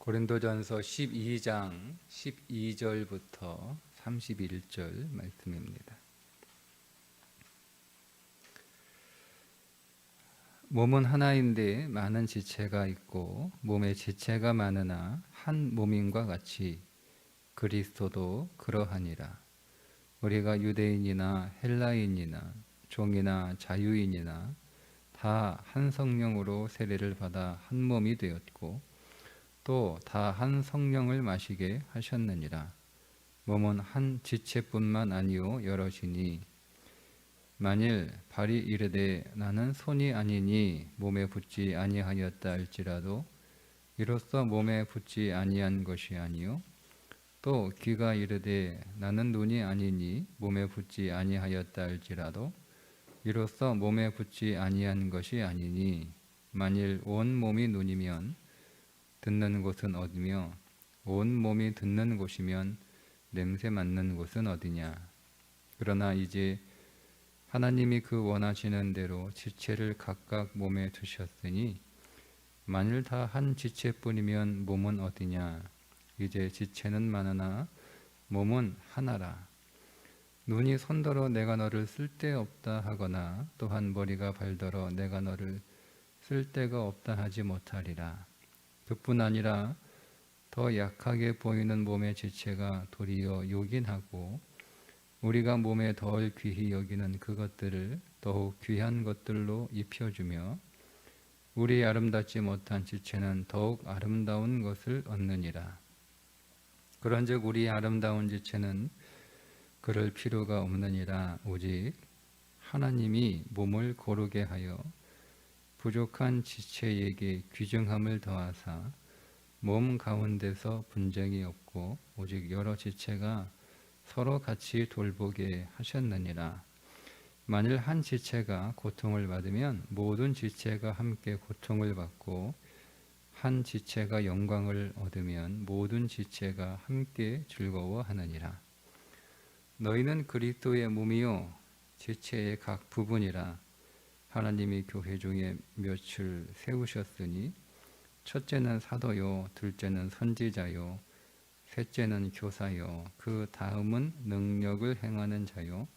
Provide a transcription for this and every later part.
고린도전서 12장 12절부터 31절 말씀입니다. 몸은 하나인데 많은 지체가 있고 몸에 지체가 많으나 한 몸인과 같이 그리스도도 그러하니라. 우리가 유대인이나 헬라인이나 종이나 자유인이나 다 한 성령으로 세례를 받아 한 몸이 되었고 또 다 한 성령을 마시게 하셨느니라. 몸은 한 지체뿐만 아니요 여럿이니 만일 발이 이르되 나는 손이 아니니 몸에 붙지 아니하였다 할지라도 이로써 몸에 붙지 아니한 것이 아니요 또 귀가 이르되 나는 눈이 아니니 몸에 붙지 아니하였다 할지라도 이로써 몸에 붙지 아니한 것이 아니니 만일 온 몸이 눈이면 듣는 곳은 어디며 온 몸이 듣는 곳이면 냄새 맡는 곳은 어디냐. 그러나 이제 하나님이 그 원하시는 대로 지체를 각각 몸에 두셨으니 만일 다 한 지체뿐이면 몸은 어디냐. 이제 지체는 많으나 몸은 하나라. 눈이 손더러 내가 너를 쓸데없다 하거나 또한 머리가 발더러 내가 너를 쓸데가 없다 하지 못하리라. 그뿐 아니라 더 약하게 보이는 몸의 지체가 도리어 요긴하고 우리가 몸에 덜 귀히 여기는 그것들을 더욱 귀한 것들로 입혀주며 우리 아름답지 못한 지체는 더욱 아름다운 것을 얻느니라. 그런즉 우리 아름다운 지체는 그럴 필요가 없느니라. 오직 하나님이 몸을 고르게 하여 부족한 지체에게 귀중함을 더하사 몸 가운데서 분쟁이 없고 오직 여러 지체가 서로 같이 돌보게 하셨느니라. 만일 한 지체가 고통을 받으면 모든 지체가 함께 고통을 받고 한 지체가 영광을 얻으면 모든 지체가 함께 즐거워하느니라. 너희는 그리스도의 몸이요 지체의 각 부분이라. 하나님이 교회 중에 몇을 세우셨으니 첫째는 사도요, 둘째는 선지자요, 셋째는 교사요, 그 다음은 능력을 행하는 자요,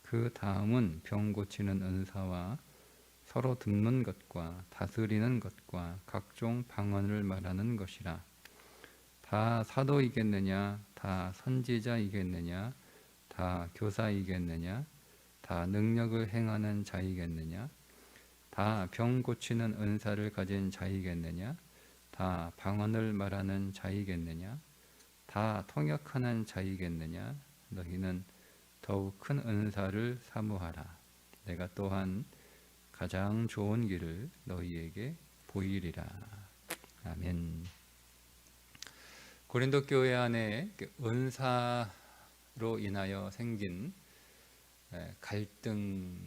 그 다음은 병 고치는 은사와 서로 돕는 것과 다스리는 것과 각종 방언을 말하는 것이라. 다 사도이겠느냐, 다 선지자이겠느냐, 다 교사이겠느냐, 다 능력을 행하는 자이겠느냐, 다 병 고치는 은사를 가진 자이겠느냐, 다 방언을 말하는 자이겠느냐, 다 통역하는 자이겠느냐. 너희는 더욱 큰 은사를 사모하라. 내가 또한 가장 좋은 길을 너희에게 보이리라. 아멘. 고린도 교회 안에 은사로 인하여 생긴 갈등이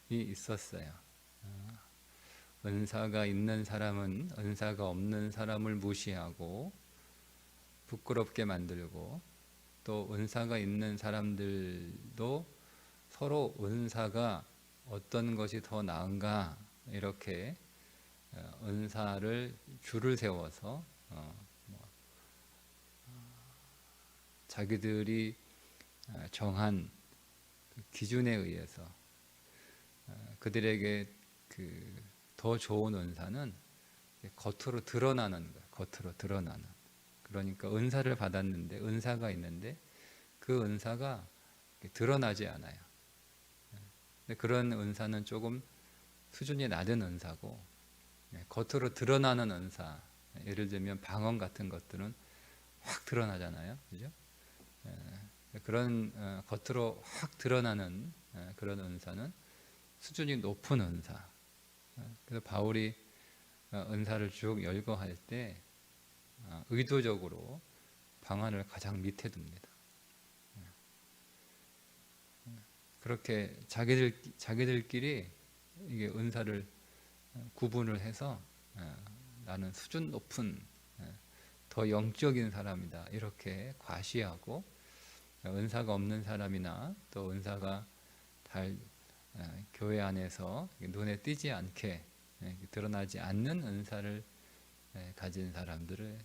있었어요. 은사가 있는 사람은 은사가 없는 사람을 무시하고 부끄럽게 만들고 또 은사가 있는 사람들도 서로 은사가 어떤 것이 더 나은가 이렇게 은사를 줄을 세워서 자기들이 정한 기준에 의해서 그들에게 더 좋은 은사는 겉으로 드러나는 거예요. 겉으로 드러나는. 그러니까 은사를 받았는데 은사가 있는데 그 은사가 드러나지 않아요. 근데 그런 은사는 조금 수준이 낮은 은사고 겉으로 드러나는 은사, 예를 들면 방언 같은 것들은 확 드러나잖아요. 그죠? 그런 겉으로 확 드러나는 그런 은사는 수준이 높은 은사. 그래서 바울이 은사를 쭉 열거할 때 의도적으로 방언을 가장 밑에 둡니다. 그렇게 자기들끼리 이게 은사를 구분을 해서 나는 수준 높은 더 영적인 사람이다 이렇게 과시하고 은사가 없는 사람이나 또 은사가 잘 교회 안에서 눈에 띄지 않게 드러나지 않는 은사를 가진 사람들을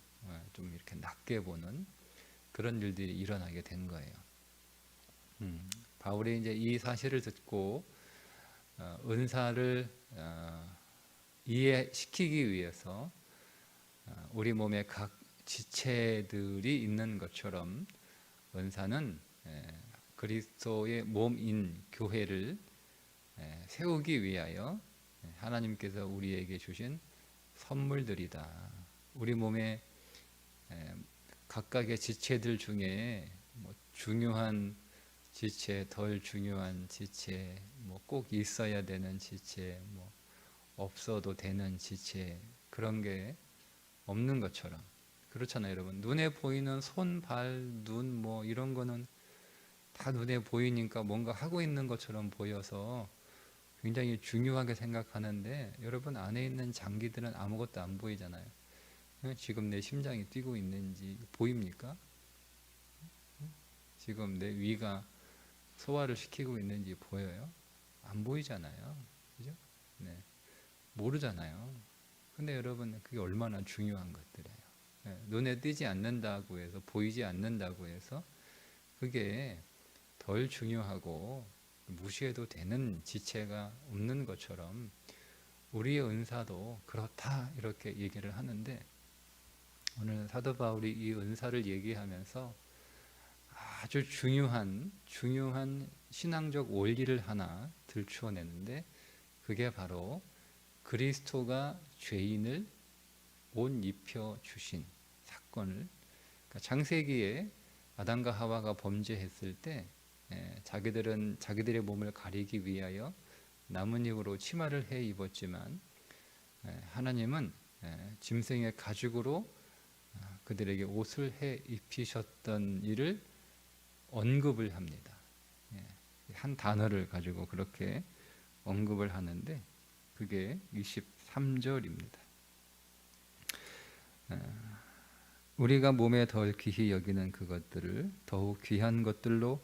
좀 이렇게 낮게 보는 그런 일들이 일어나게 된 거예요. 바울이 이제 이 사실을 듣고 은사를 이해시키기 위해서 우리 몸에 각 지체들이 있는 것처럼 은사는 그리스도의 몸인 교회를 세우기 위하여 하나님께서 우리에게 주신 선물들이다. 우리 몸에 각각의 지체들 중에 뭐 중요한 지체, 덜 중요한 지체, 뭐 꼭 있어야 되는 지체, 뭐 없어도 되는 지체, 그런 게 없는 것처럼. 그렇잖아요, 여러분. 눈에 보이는 손, 발, 눈 뭐 이런 거는 다 눈에 보이니까 뭔가 하고 있는 것처럼 보여서 굉장히 중요하게 생각하는데, 여러분 안에 있는 장기들은 아무것도 안 보이잖아요. 지금 내 심장이 뛰고 있는지 보입니까? 지금 내 위가 소화를 시키고 있는지 보여요? 안 보이잖아요. 그죠? 네. 모르잖아요. 근데 여러분, 그게 얼마나 중요한 것들이에요. 눈에 띄지 않는다고 해서, 보이지 않는다고 해서 그게 덜 중요하고 무시해도 되는 지체가 없는 것처럼 우리의 은사도 그렇다, 이렇게 얘기를 하는데, 오늘 사도 바울이 이 은사를 얘기하면서 아주 중요한 신앙적 원리를 하나 들추어내는데, 그게 바로 그리스도가 죄인을 옷 입혀 주신 사건을, 그러니까 창세기에 아담과 하와가 범죄했을 때 자기들은 자기들의 몸을 가리기 위하여 나뭇잎으로 치마를 해 입었지만, 하나님은 짐승의 가죽으로 그들에게 옷을 해 입히셨던 일을 언급을 합니다. 한 단어를 가지고 그렇게 언급을 하는데, 그게 23절입니다. 우리가 몸에 덜 귀히 여기는 그것들을 더욱 귀한 것들로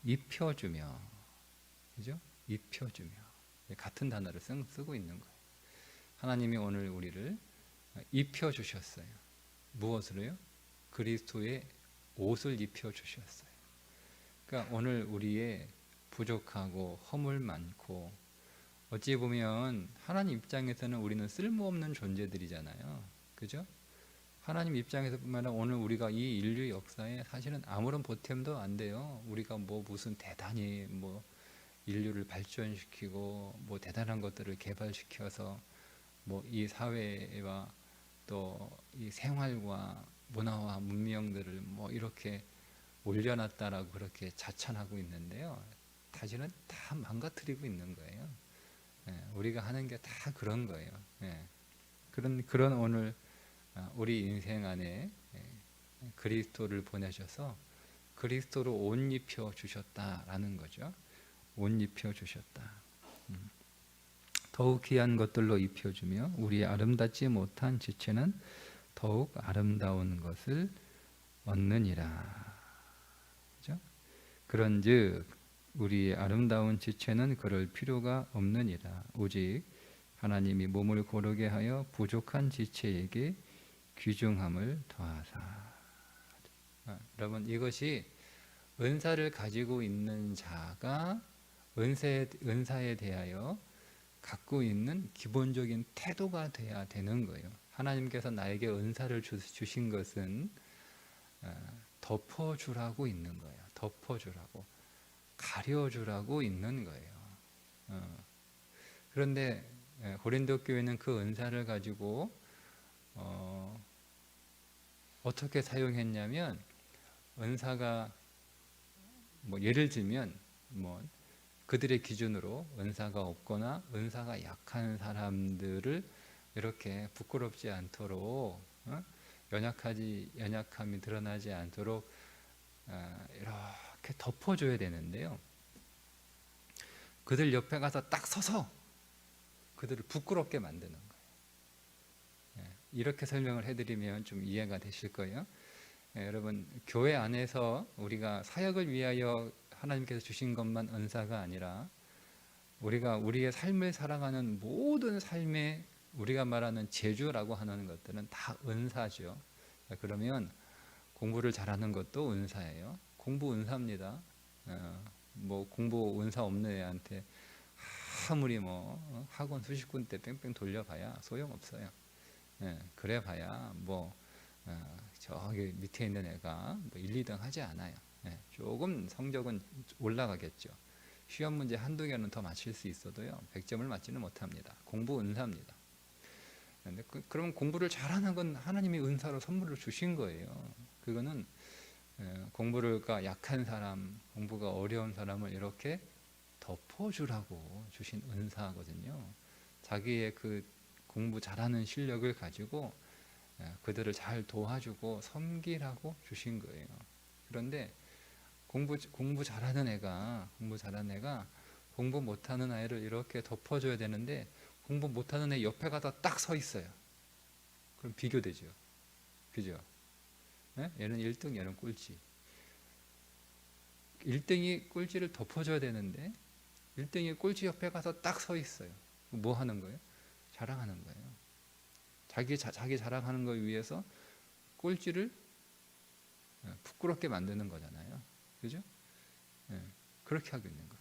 입혀주며, 그죠? 입혀주며, 같은 단어를 쓰고 있는 거예요. 하나님이 오늘 우리를 입혀주셨어요. 무엇으로요? 그리스도의 옷을 입혀주셨어요. 그러니까 오늘 우리의 부족하고 허물 많고, 어찌 보면 하나님 입장에서는 우리는 쓸모없는 존재들이잖아요. 그죠? 하나님 입장에서 보면 오늘 우리가 이 인류 역사에 사실은 아무런 보탬도 안 돼요. 우리가 뭐 무슨 대단히 뭐 인류를 발전시키고 뭐 대단한 것들을 개발시켜서 뭐 이 사회와 또 이 생활과 문화와 문명들을 뭐 이렇게 올려놨다라고 그렇게 자찬하고 있는데요. 사실은 다 망가뜨리고 있는 거예요. 우리가 하는 게 다 그런 거예요. 그런 오늘 우리 인생 안에 그리스도를 보내셔서 그리스도로 옷 입혀 주셨다라는 거죠. 옷 입혀 주셨다. 더욱 귀한 것들로 입혀주며 우리의 아름답지 못한 지체는 더욱 아름다운 것을 얻느니라. 그죠? 그런즉 우리의 아름다운 지체는 그럴 필요가 없느니라. 오직 하나님이 몸을 고르게 하여 부족한 지체에게 귀중함을 더하사. 여러분, 이것이 은사를 가지고 있는 자가 은사에 대하여 갖고 있는 기본적인 태도가 돼야 되는 거예요. 하나님께서 나에게 은사를 주신 것은 덮어주라고 있는 거예요. 덮어주라고, 가려주라고 있는 거예요. 그런데 고린도 교회는 그 은사를 가지고 어떻게 사용했냐면, 은사가 뭐 예를 들면 뭐 그들의 기준으로 은사가 없거나 은사가 약한 사람들을 이렇게 부끄럽지 않도록, 연약함이 드러나지 않도록 이렇게 덮어줘야 되는데요. 그들 옆에 가서 딱 서서 그들을 부끄럽게 만드는 거예요. 이렇게 설명을 해드리면 좀 이해가 되실 거예요. 여러분, 교회 안에서 우리가 사역을 위하여 하나님께서 주신 것만 은사가 아니라 우리가 우리의 삶을 살아가는 모든 삶의 우리가 말하는 재주라고 하는 것들은 다 은사죠. 그러면 공부를 잘하는 것도 은사예요. 공부 은사입니다. 뭐 공부 은사 없는 애한테 아무리 뭐 학원 수십 군데 뺑뺑 돌려봐야 소용없어요. 그래봐야 뭐 저기 밑에 있는 애가 뭐 1, 2등 하지 않아요. 조금 성적은 올라가겠죠. 시험 문제 한두 개는 더 맞힐 수 있어도요 100점을 맞지는 못합니다. 공부 은사입니다. 근데 그럼 공부를 잘하는 건 하나님이 은사로 선물을 주신 거예요. 그거는 공부가 약한 사람, 공부가 어려운 사람을 이렇게 덮어주라고 주신 은사거든요. 자기의 그 공부 잘하는 실력을 가지고 그들을 잘 도와주고 섬기라고 주신 거예요. 그런데 공부 잘하는 애가 공부 못하는 아이를 이렇게 덮어줘야 되는데 공부 못하는 애 옆에 가다 딱 서 있어요. 그럼 비교되죠. 그죠? 얘는 1등, 얘는 꼴찌. 1등이 꼴찌를 덮어줘야 되는데 1등이 꼴찌 옆에 가서 딱 서 있어요. 뭐 하는 거예요? 자랑하는 거예요. 자기 자랑하는 거 위해서 꼴찌를 부끄럽게 만드는 거잖아요. 그죠? 그렇게 하고 있는 거.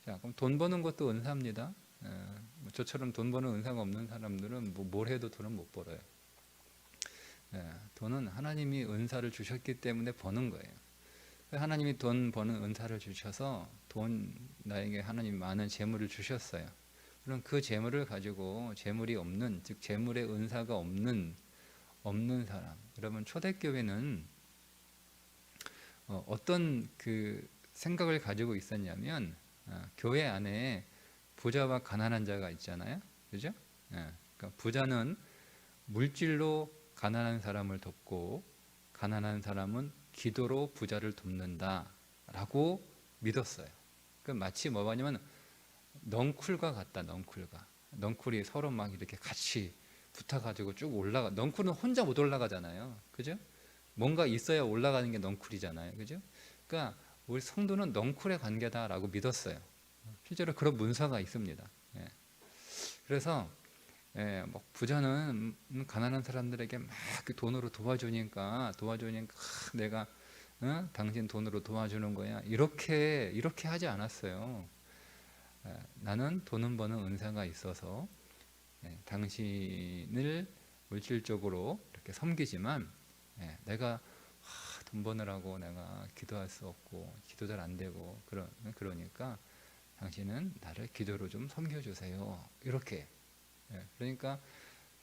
자, 그럼 돈 버는 것도 은사입니다. 저처럼 돈 버는 은사가 없는 사람들은 뭘 해도 돈은 못 벌어요. 돈은 하나님이 은사를 주셨기 때문에 버는 거예요. 하나님이 돈 버는 은사를 주셔서 나에게 하나님이 많은 재물을 주셨어요. 그럼 그 재물을 가지고 재물이 없는, 즉 재물의 은사가 없는 사람. 여러분 초대교회는 어떤 그 생각을 가지고 있었냐면 교회 안에 부자와 가난한 자가 있잖아요. 그죠? 그러니까 부자는 물질로 가난한 사람을 돕고 가난한 사람은 기도로 부자를 돕는다라고 믿었어요. 그러니까 마치 뭐냐면 넝쿨과 같다. 넝쿨이 서로 막 이렇게 같이 붙어가지고 쭉 올라가. 넝쿨은 혼자 못 올라가잖아요. 그죠? 뭔가 있어야 올라가는 게 넝쿨이잖아요. 그죠? 그러니까 우리 성도는 넝쿨의 관계다라고 믿었어요. 실제로 그런 문서가 있습니다. 그래서 뭐 부자는 가난한 사람들에게 막 돈으로 도와주니까 내가 당신 돈으로 도와주는 거야. 이렇게 하지 않았어요. 나는 돈은 버는 은사가 있어서 당신을 물질적으로 이렇게 섬기지만 내가 돈 버느라고 내가 기도할 수 없고 기도 잘 안 되고 그러니까 당신은 나를 기도로 좀 섬겨주세요. 이렇게. 그러니까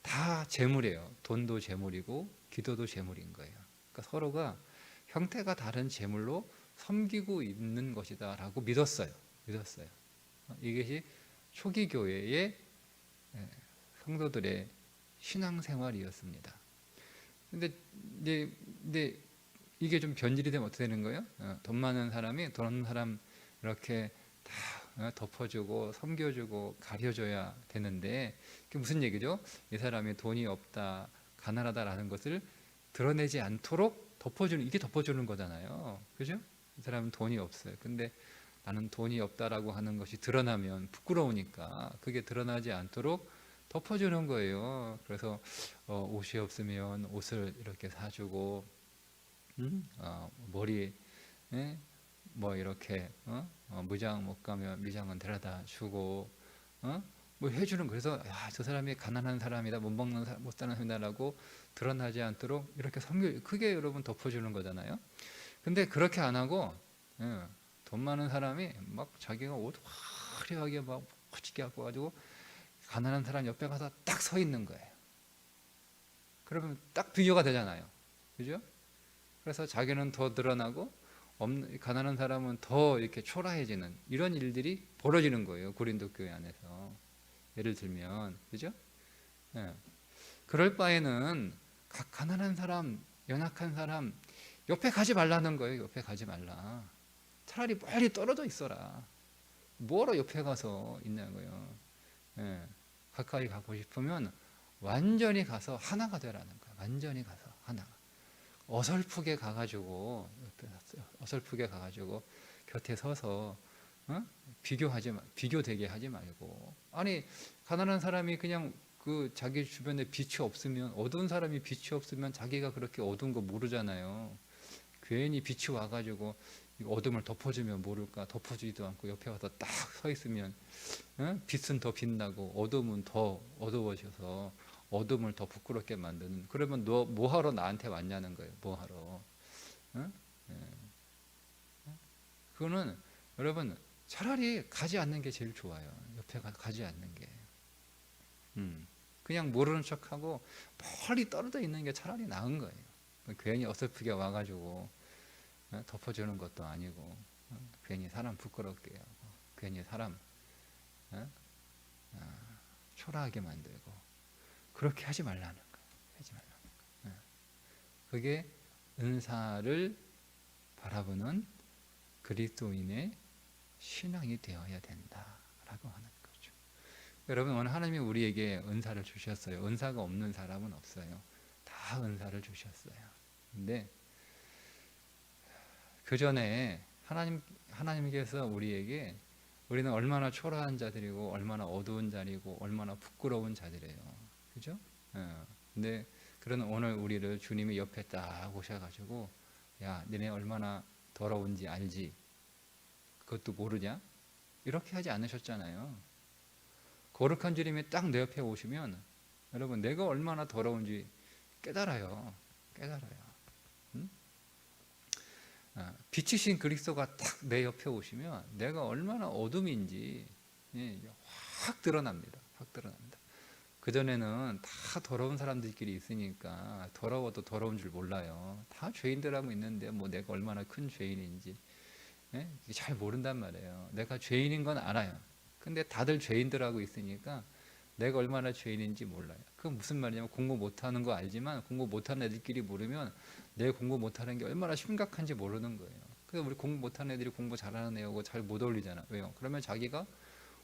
다 재물이에요. 돈도 재물이고 기도도 재물인 거예요. 그러니까 서로가 형태가 다른 재물로 섬기고 있는 것이다라고 믿었어요. 이것이 초기 교회의 성도들의 신앙생활이었습니다. 근데 이게 좀 변질이 되면 어떻게 되는 거예요? 돈 많은 사람이 돈 없는 사람 이렇게 다 덮어주고 섬겨주고 가려줘야 되는데 그게 무슨 얘기죠? 이 사람이 돈이 없다, 가난하다라는 것을 드러내지 않도록 이게 덮어주는 거잖아요. 그죠? 이 사람은 돈이 없어요. 근데 나는 돈이 없다라고 하는 것이 드러나면 부끄러우니까 그게 드러나지 않도록 덮어주는 거예요. 그래서 옷이 없으면 옷을 이렇게 사주고 머리 뭐 이렇게 무장 못 가면 미장은 데려다 주고 뭐 해주는. 그래서 저 사람이 가난한 사람이다, 못 먹는 사람, 못 사는 사람이다라고 드러나지 않도록 이렇게 크게 여러분 덮어주는 거잖아요. 근데 그렇게 안 하고 돈 많은 사람이 막 자기가 옷 화려하게 막 멋지게 갖고 가지고 가난한 사람 옆에 가서 딱 서 있는 거예요. 그러면 딱 비교가 되잖아요. 그죠? 그래서 자기는 더 드러나고 가난한 사람은 더 이렇게 초라해지는 이런 일들이 벌어지는 거예요. 고린도 교회 안에서. 예를 들면, 그죠? 그럴 바에는 가난한 사람, 연약한 사람 옆에 가지 말라는 거예요. 옆에 가지 말라. 차라리 멀리 떨어져 있어라. 뭐로 옆에 가서 있냐고요. 가까이 가고 싶으면 완전히 가서 하나가 되라는 거예요. 완전히 가서 하나가. 어설프게 가가지고 곁에 서서 비교되게 하지 말고. 아니 가난한 사람이 그냥 그 자기 주변에 빛이 없으면, 어두운 사람이 빛이 없으면 자기가 그렇게 어두운 거 모르잖아요. 괜히 빛이 와가지고 어둠을 덮어주면 모를까, 덮어주지도 않고 옆에 와서 딱 서 있으면 빛은 더 빛나고 어둠은 더 어두워져서 어둠을 더 부끄럽게 만드는. 그러면 너 뭐하러 나한테 왔냐는 거예요. 뭐하러. 그거는 여러분 차라리 가지 않는 게 제일 좋아요. 옆에 가지 않는 게. 그냥 모르는 척하고 멀리 떨어져 있는 게 차라리 나은 거예요. 괜히 어설프게 와가지고 덮어주는 것도 아니고, 괜히 사람 부끄럽게 하고, 괜히 사람 초라하게 만들고, 그렇게 하지 말라는 거예요. 하지 말라는 거예요. 그게 은사를 바라보는 그리스도인의 신앙이 되어야 된다라고 하는 거죠. 여러분, 오늘 하나님이 우리에게 은사를 주셨어요. 은사가 없는 사람은 없어요. 다 은사를 주셨어요. 근데 그 전에 하나님께서 우리에게, 우리는 얼마나 초라한 자들이고 얼마나 어두운 자리고 얼마나 부끄러운 자들이에요. 그죠? 근데 그런 오늘 우리를 주님이 옆에 딱 오셔가지고, 야, 너네 얼마나 더러운지 알지? 그것도 모르냐? 이렇게 하지 않으셨잖아요. 거룩한 주님이 딱 내 옆에 오시면 여러분 내가 얼마나 더러운지 깨달아요. 빛이신 그리스도가 딱 내 옆에 오시면 내가 얼마나 어둠인지 확 드러납니다. 그전에는 다 더러운 사람들끼리 있으니까 더러워도 더러운 줄 몰라요. 다 죄인들하고 있는데 뭐 내가 얼마나 큰 죄인인지 잘 모른단 말이에요. 내가 죄인인 건 알아요. 근데 다들 죄인들하고 있으니까 내가 얼마나 죄인인지 몰라요. 그건 무슨 말이냐면, 공부 못하는 거 알지만 공부 못하는 애들끼리 모르면 내 공부 못하는 게 얼마나 심각한지 모르는 거예요. 그래서 우리 공부 못하는 애들이 공부 잘하는 애하고 잘 못 어울리잖아. 왜요? 그러면 자기가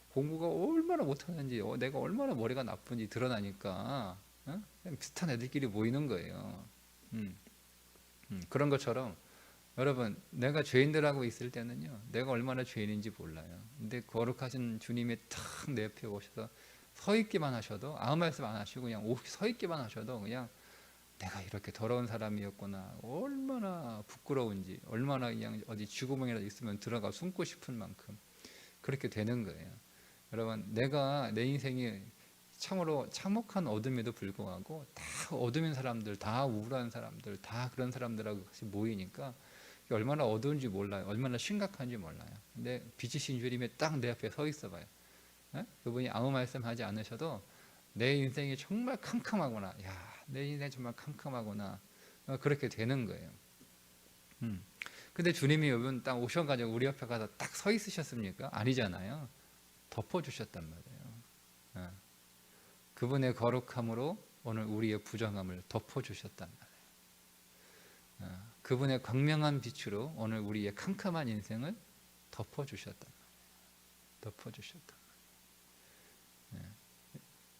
공부가 얼마나 못하는지, 내가 얼마나 머리가 나쁜지 드러나니까 그냥 비슷한 애들끼리 모이는 거예요. 그런 것처럼 여러분, 내가 죄인들하고 있을 때는요, 내가 얼마나 죄인인지 몰라요. 근데 거룩하신 주님이 탁 내 옆에 오셔서 서 있기만 하셔도, 아무 말씀 안 하시고 그냥 서 있기만 하셔도 그냥 내가 이렇게 더러운 사람이었구나, 얼마나 부끄러운지, 얼마나 그냥 어디 쥐구멍이라도 있으면 들어가 숨고 싶은 만큼 그렇게 되는 거예요. 여러분, 내가 내 인생이 참으로 참혹한 어둠에도 불구하고 다 어둠인 사람들, 다 우울한 사람들, 다 그런 사람들하고 같이 모이니까 얼마나 어두운지 몰라요. 얼마나 심각한지 몰라요. 근데 빛이신 주님이 딱 내 앞에 서 있어 봐요. 그분이 아무 말씀하지 않으셔도 내 인생이 정말 캄캄하구나, 야, 내 인생 정말 캄캄하구나, 그렇게 되는 거예요. 근데 주님이 여러분 딱 오셔가지고 우리 옆에 가서 딱 서 있으셨습니까? 아니잖아요. 덮어주셨단 말이에요. 그분의 거룩함으로 오늘 우리의 부정함을 덮어주셨단 말이에요. 그분의 광명한 빛으로 오늘 우리의 캄캄한 인생을 덮어주셨단 말이에요.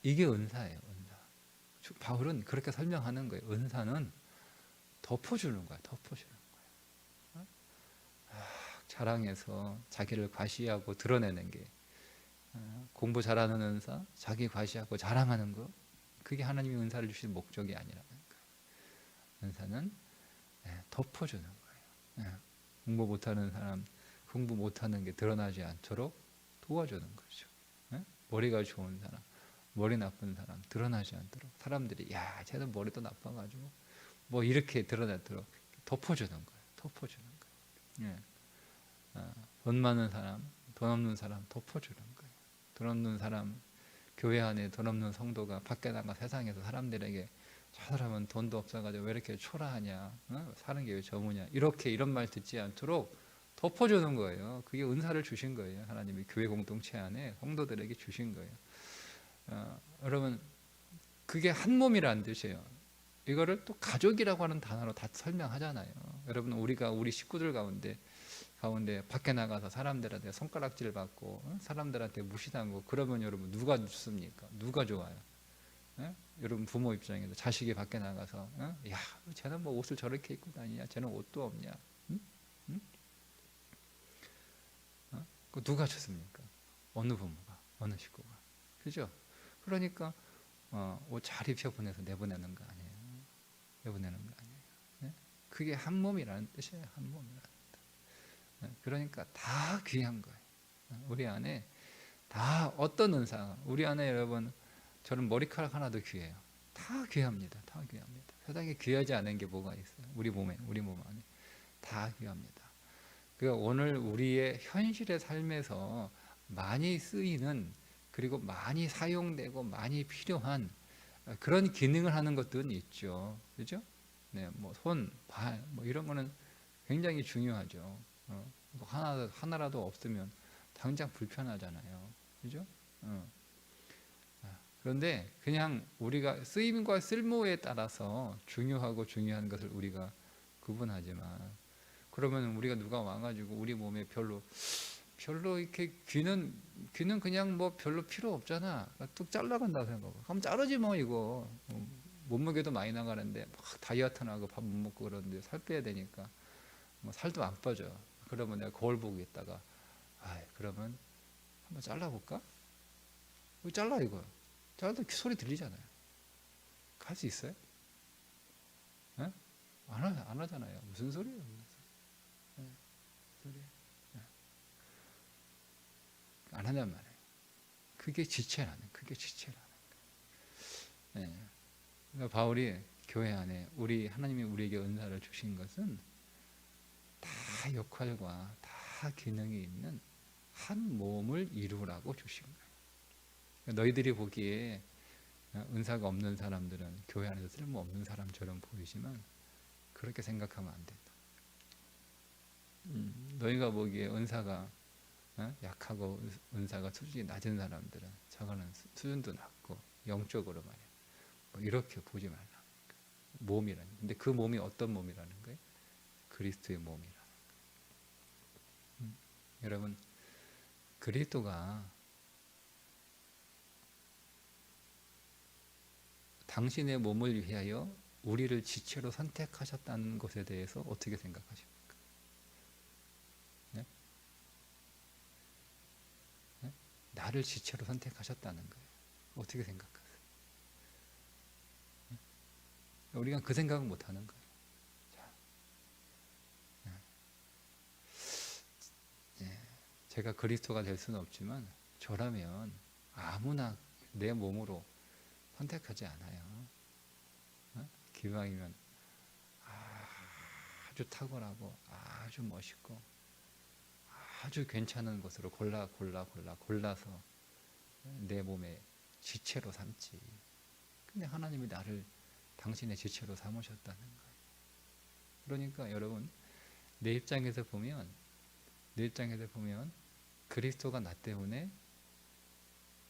이게 은사예요. 은사. 바울은 그렇게 설명하는 거예요. 은사는 덮어주는 거야. 자랑해서 자기를 과시하고 드러내는 게, 공부 잘하는 은사, 자기 과시하고 자랑하는 거, 그게 하나님이 은사를 주신 목적이 아니라는 거예요. 은사는 덮어주는 거예요. 공부 못하는 사람, 공부 못하는 게 드러나지 않도록 도와주는 거죠. 머리가 좋은 사람, 머리 나쁜 사람 드러나지 않도록, 사람들이 야, 쟤는 머리도 나빠가지고 뭐 이렇게 드러나도록 덮어주는 거예요. 돈 많은 사람, 돈 없는 사람 덮어주는 거예요. 돈 없는 사람, 교회 안에 돈 없는 성도가 밖에 나가 세상에서 사람들에게 저 사람은 돈도 없어가지고 왜 이렇게 초라하냐, 사는 게 왜 저무냐, 이런 말 듣지 않도록 덮어주는 거예요. 그게 은사를 주신 거예요. 하나님이 교회 공동체 안에 성도들에게 주신 거예요. 여러분, 그게 한 몸이라는 뜻이에요. 이거를 또 가족이라고 하는 단어로 다 설명하잖아요. 여러분, 우리가 우리 식구들 가운데 밖에 나가서 사람들한테 손가락질 받고 사람들한테 무시당하고 그러면 여러분 누가 좋습니까? 누가 좋아요? 여러분 부모 입장에서 자식이 밖에 나가서 야, 쟤는 뭐 옷을 저렇게 입고 다니냐, 쟤는 옷도 없냐, 누가 좋습니까? 어느 부모가, 어느 식구가, 그죠? 그러니까 옷 잘 입혀 보내서 내보내는 거 아니에요. 내보내는 거 아니에요. 예? 그게 한 몸이라는 뜻이에요. 한 몸이라는 뜻. 그러니까 다 귀한 거예요. 우리 안에 다 어떤 은사, 우리 안에 여러분, 저는 머리카락 하나도 귀해요. 다 귀합니다. 다 귀합니다. 세상에 귀하지 않은 게 뭐가 있어요? 우리 몸에, 우리 몸 안에 다 귀합니다. 그러니까 오늘 우리의 현실의 삶에서 많이 쓰이는, 그리고 많이 사용되고 많이 필요한 그런 기능을 하는 것들은 있죠. 그죠? 네, 뭐 손, 발, 뭐 이런 거는 굉장히 중요하죠. 뭐 하나라도 없으면 당장 불편하잖아요. 그죠? 그런데 그냥 우리가 쓰임과 쓸모에 따라서 중요하고 중요한 것을 우리가 구분하지만, 그러면 우리가 누가 와가지고 우리 몸에 별로 이렇게 귀는 그냥 뭐 별로 필요 없잖아, 뚝 잘라간다고 생각하고, 그럼 자르지 뭐. 이거 몸무게도 많이 나가는데 막 다이어트나 하고 밥 못 먹고 그러는데 살 빼야 되니까 뭐 살도 안 빠져. 그러면 내가 거울 보고 있다가, 그러면 한번 잘라볼까? 이거 잘라, 이거 잘라도 소리 들리잖아요. 할 수 있어요? 예? 안 하잖아요. 무슨 소리예요? 소리 안 한단 말이에요. 그게 지체라는, 그게 지체라는 거예요. 예. 그러니까 바울이 교회 안에 하나님이 우리에게 은사를 주신 것은 다 역할과 다 기능이 있는 한 몸을 이루라고 주신 거예요. 그러니까 너희들이 보기에 은사가 없는 사람들은 교회 안에서 쓸모없는 사람처럼 보이지만 그렇게 생각하면 안 된다. 너희가 보기에 은사가 약하고 은사가 수준이 낮은 사람들은 저거는 수준도 낮고 영적으로 말이야, 뭐 이렇게 보지 말라. 몸이라는. 근데 그 몸이 어떤 몸이라는 거예요? 그리스도의 몸이라는 거예요. 여러분, 그리스도가 당신의 몸을 위하여 우리를 지체로 선택하셨다는 것에 대해서 어떻게 생각하십니까? 네? 네? 나를 지체로 선택하셨다는 거예요. 어떻게 생각하세요? 네? 우리가 그 생각은 못하는 거예요. 자, 네. 제가 그리스도가 될 수는 없지만 저라면 아무나 내 몸으로 선택하지 않아요. 기왕이면 아주 탁월하고 아주 멋있고 아주 괜찮은 것으로 골라서 내 몸의 지체로 삼지. 근데 하나님이 나를 당신의 지체로 삼으셨다는 거예요. 그러니까 여러분, 내 입장에서 보면 그리스도가 나 때문에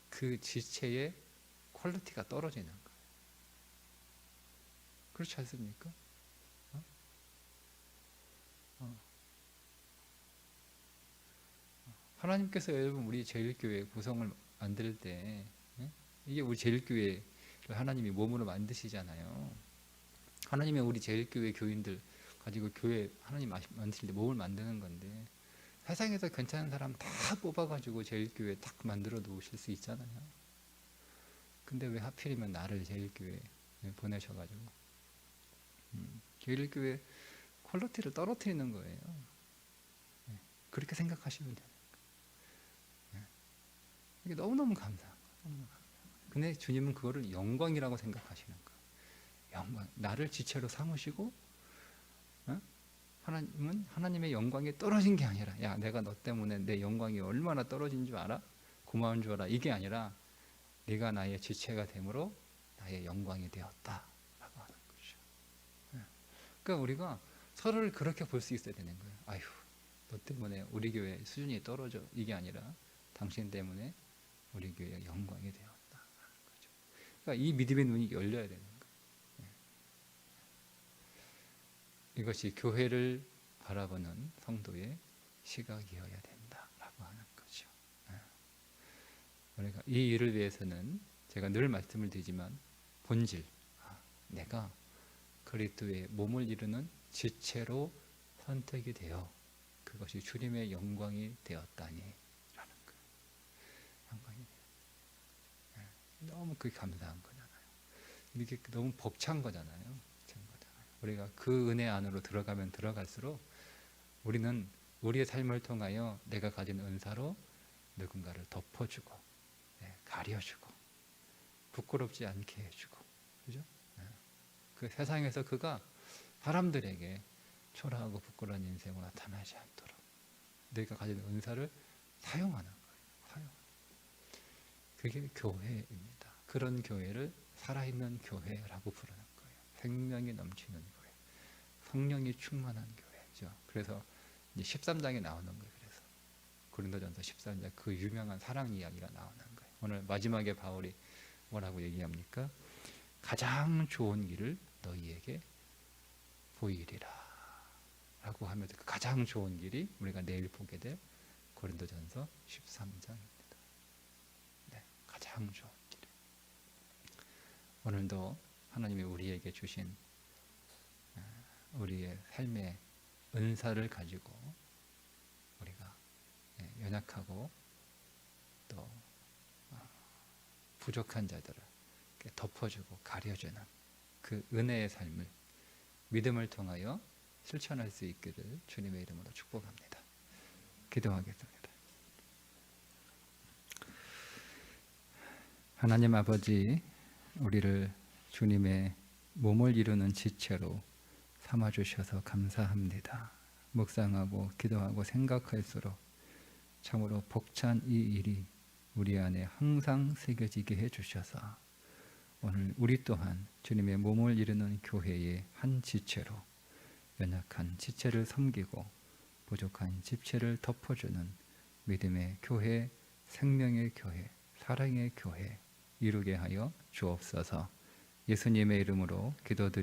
그 지체의 퀄리티가 떨어지는 거예요. 그렇지 않습니까? 하나님께서 여러분 우리 제일교회 구성을 만들 때, 이게 우리 제일교회를 하나님이 몸으로 만드시잖아요. 하나님이 우리 제일교회 교인들 가지고 교회 하나님 만드실 때 몸을 만드는 건데, 세상에서 괜찮은 사람 다 뽑아가지고 제일교회 딱 만들어 놓으실 수 있잖아요. 근데 왜 하필이면 나를 제일교회에 보내셔가지고 제일교회 퀄리티를 떨어뜨리는 거예요. 그렇게 생각하시면 돼요. 이게 너무너무 감사한 거예요. 근데 주님은 그거를 영광이라고 생각하시는 거예요. 영광. 나를 지체로 삼으시고, 하나님은 하나님의 영광이 떨어진 게 아니라, 야, 내가 너 때문에 내 영광이 얼마나 떨어진 줄 알아? 고마운 줄 알아? 이게 아니라, 네가 나의 지체가 되므로 나의 영광이 되었다라고 하는 거죠. 그러니까 우리가 서로를 그렇게 볼 수 있어야 되는 거예요. 아휴, 너 때문에 우리 교회 수준이 떨어져. 이게 아니라 당신 때문에 우리 교회가 영광이 되었다. 그러니까 이 믿음의 눈이 열려야 되는 거예요. 이것이 교회를 바라보는 성도의 시각이어야 된다라고 하는 거죠. 그러니까 이 일을 위해서는 제가 늘 말씀을 드리지만 본질, 내가 그리스도의 몸을 이루는 지체로 선택이 되어 그것이 주님의 영광이 되었다니 라는 거예요. 영광이 되었다. 너무 그게 감사한 거잖아요. 이게 너무 벅찬 거잖아요. 벅찬 거잖아요. 우리가 그 은혜 안으로 들어가면 들어갈수록 우리는 우리의 삶을 통하여 내가 가진 은사로 누군가를 덮어주고, 가려주고, 부끄럽지 않게 해주고, 그죠? 그 세상에서 그가 사람들에게 초라하고 부끄러운 인생으로 나타나지 않도록 내가 가진 은사를 사용하는 거예요. 그게 교회입니다. 그런 교회를 살아있는 교회라고 부르는 거예요. 생명이 넘치는 교회, 성령이 충만한 교회죠. 그래서 이제 13장에 나오는 거예요. 그래서 고린도전서 13장 그 유명한 사랑 이야기가 나오는 거예요. 오늘 마지막에 바울이 뭐라고 얘기합니까? 가장 좋은 길을 너희에게 보이리라 라고 하면서 그 가장 좋은 길이 우리가 내일 보게 될 고린도전서 13장입니다. 네, 가장 좋은 길. 오늘도 하나님이 우리에게 주신 우리의 삶의 은사를 가지고 우리가 연약하고 또 부족한 자들을 덮어주고 가려주는 그 은혜의 삶을 믿음을 통하여 실천할 수 있기를 주님의 이름으로 축복합니다. 기도하겠습니다. 하나님 아버지, 우리를 주님의 몸을 이루는 지체로 삼아주셔서 감사합니다. 묵상하고 기도하고 생각할수록 참으로 벅찬 이 일이 우리 안에 항상 새겨지게 해주셔서 오늘 우리 또한 주님의 몸을 이루는 교회의 한 지체로 연약한 지체를 섬기고 부족한 지체를 덮어주는 믿음의 교회, 생명의 교회, 사랑의 교회 이루게 하여 주옵소서. 예수님의 이름으로 기도드립니다.